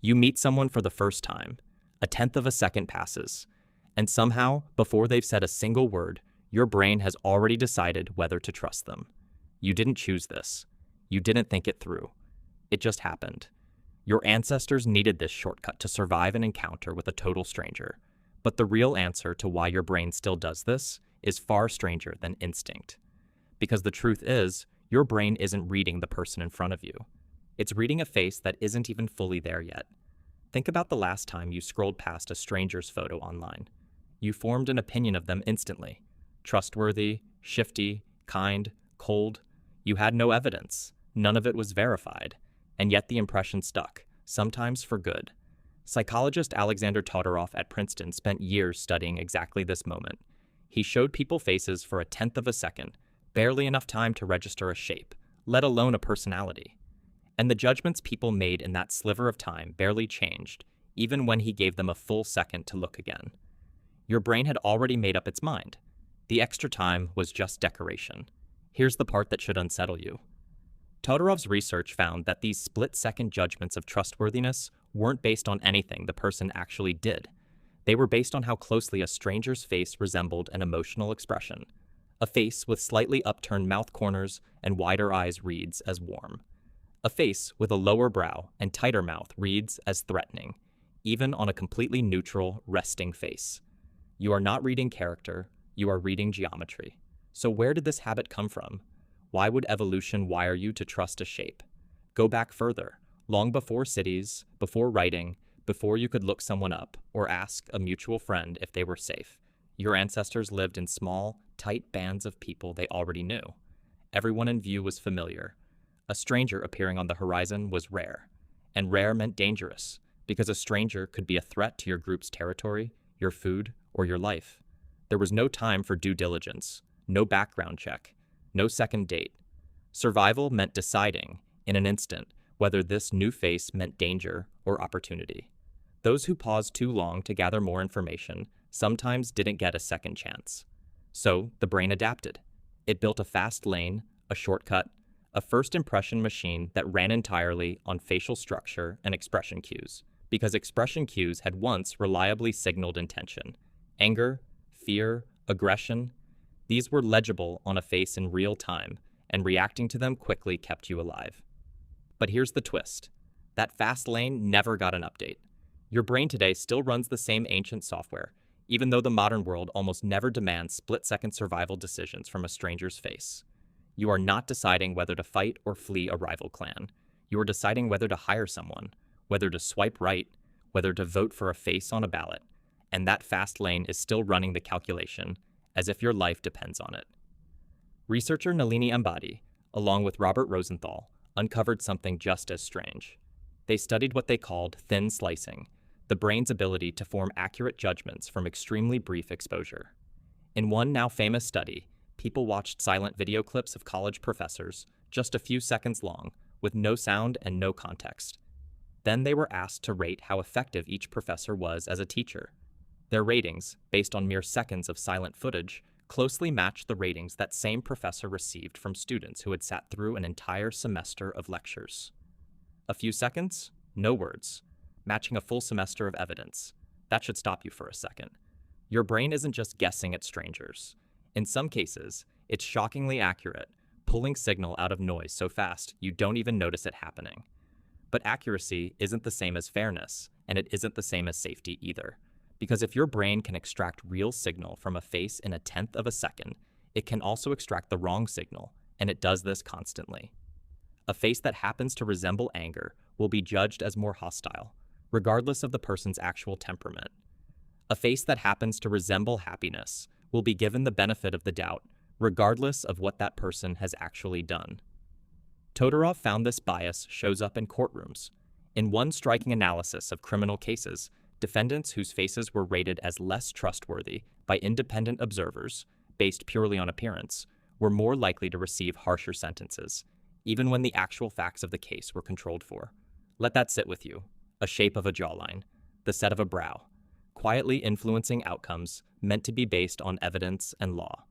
You meet someone for the first time, a tenth of a second passes, and somehow, before they've said a single word, your brain has already decided whether to trust them. You didn't choose this. You didn't think it through. It just happened. Your ancestors needed this shortcut to survive an encounter with a total stranger. But the real answer to why your brain still does this is far stranger than instinct. Because the truth is, your brain isn't reading the person in front of you. It's reading a face that isn't even fully there yet. Think about the last time you scrolled past a stranger's photo online. You formed an opinion of them instantly. Trustworthy, shifty, kind, cold. You had no evidence. None of it was verified. And yet the impression stuck, sometimes for good. Psychologist Alexander Todorov at Princeton spent years studying exactly this moment. He showed people faces for a tenth of a second, barely enough time to register a shape, let alone a personality. And the judgments people made in that sliver of time barely changed, even when he gave them a full second to look again. Your brain had already made up its mind. The extra time was just decoration. Here's the part that should unsettle you. Todorov's research found that these split-second judgments of trustworthiness weren't based on anything the person actually did. They were based on how closely a stranger's face resembled an emotional expression. A face with slightly upturned mouth corners and wider eyes reads as warm. A face with a lower brow and tighter mouth reads as threatening, even on a completely neutral, resting face. You are not reading character, you are reading geometry. So where did this habit come from? Why would evolution wire you to trust a shape? Go back further, long before cities, before writing, before you could look someone up or ask a mutual friend if they were safe. Your ancestors lived in small, tight bands of people they already knew. Everyone in view was familiar. A stranger appearing on the horizon was rare. And rare meant dangerous, because a stranger could be a threat to your group's territory, your food, or your life. There was no time for due diligence, no background check, no second date. Survival meant deciding, in an instant, whether this new face meant danger or opportunity. Those who paused too long to gather more information sometimes didn't get a second chance. So the brain adapted. It built a fast lane, a shortcut, a first impression machine that ran entirely on facial structure and expression cues, because expression cues had once reliably signaled intention. Anger, fear, aggression, these were legible on a face in real time, and reacting to them quickly kept you alive. But here's the twist. That fast lane never got an update. Your brain today still runs the same ancient software, even though the modern world almost never demands split-second survival decisions from a stranger's face. You are not deciding whether to fight or flee a rival clan. You are deciding whether to hire someone, whether to swipe right, whether to vote for a face on a ballot. And that fast lane is still running the calculation, as if your life depends on it. Researcher Nalini Ambady, along with Robert Rosenthal, uncovered something just as strange. They studied what they called thin slicing, the brain's ability to form accurate judgments from extremely brief exposure. In one now famous study, people watched silent video clips of college professors, just a few seconds long, with no sound and no context. Then they were asked to rate how effective each professor was as a teacher. Their ratings, based on mere seconds of silent footage, closely matched the ratings that same professor received from students who had sat through an entire semester of lectures. A few seconds? No words. Matching a full semester of evidence. That should stop you for a second. Your brain isn't just guessing at strangers. In some cases, it's shockingly accurate, pulling signal out of noise so fast you don't even notice it happening. But accuracy isn't the same as fairness, and it isn't the same as safety either. Because if your brain can extract real signal from a face in a tenth of a second, it can also extract the wrong signal, and it does this constantly. A face that happens to resemble anger will be judged as more hostile, regardless of the person's actual temperament. A face that happens to resemble happiness will be given the benefit of the doubt, regardless of what that person has actually done. Todorov found this bias shows up in courtrooms. In one striking analysis of criminal cases, defendants whose faces were rated as less trustworthy by independent observers, based purely on appearance, were more likely to receive harsher sentences, even when the actual facts of the case were controlled for. Let that sit with you. A shape of a jawline, the set of a brow, quietly influencing outcomes meant to be based on evidence and law.